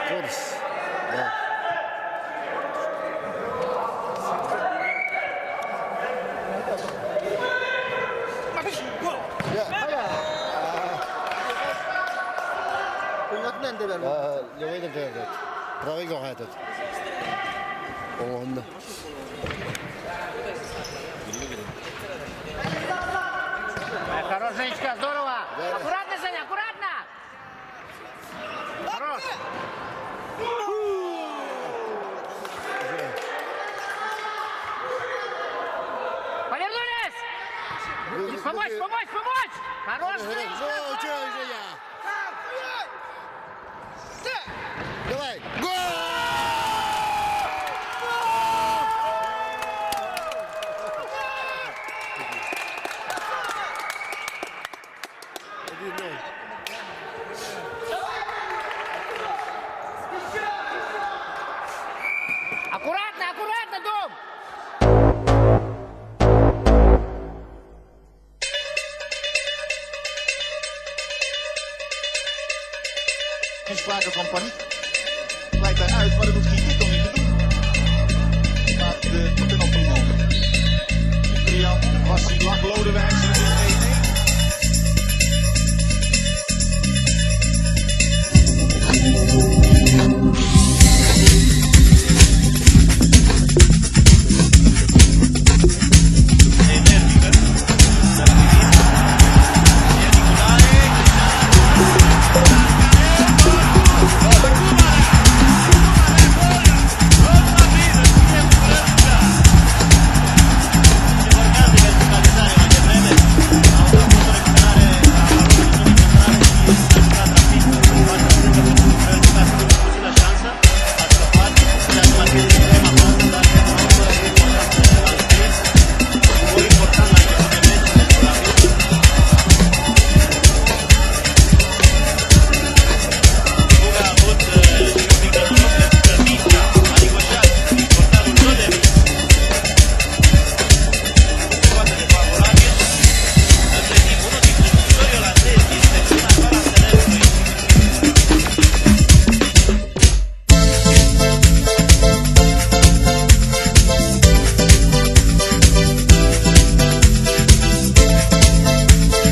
Curs. Da. Jag vet inte riktigt. Bra igång här. Он. Хорош, Женечка, здорово! Аккуратно, Саня, аккуратно! Хорош! Повернулись! Помочь, помочь, помочь! Хорош, Женечка! Давай! Гол! Аккуратно, аккуратно, Дом! En Spakencompagnie. Lijkt eruit, maar dat hoeft hij dit toch niet te doen. Laat de knop omhoog. Brian, Wassie, Lak, Lodewijk,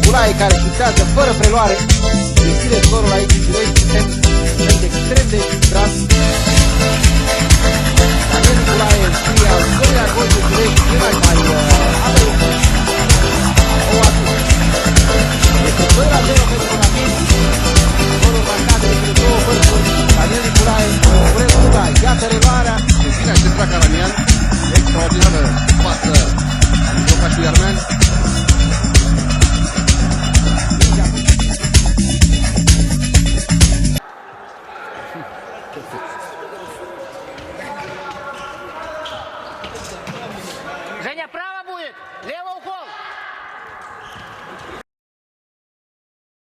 'Ulaie care șutează fără preluare.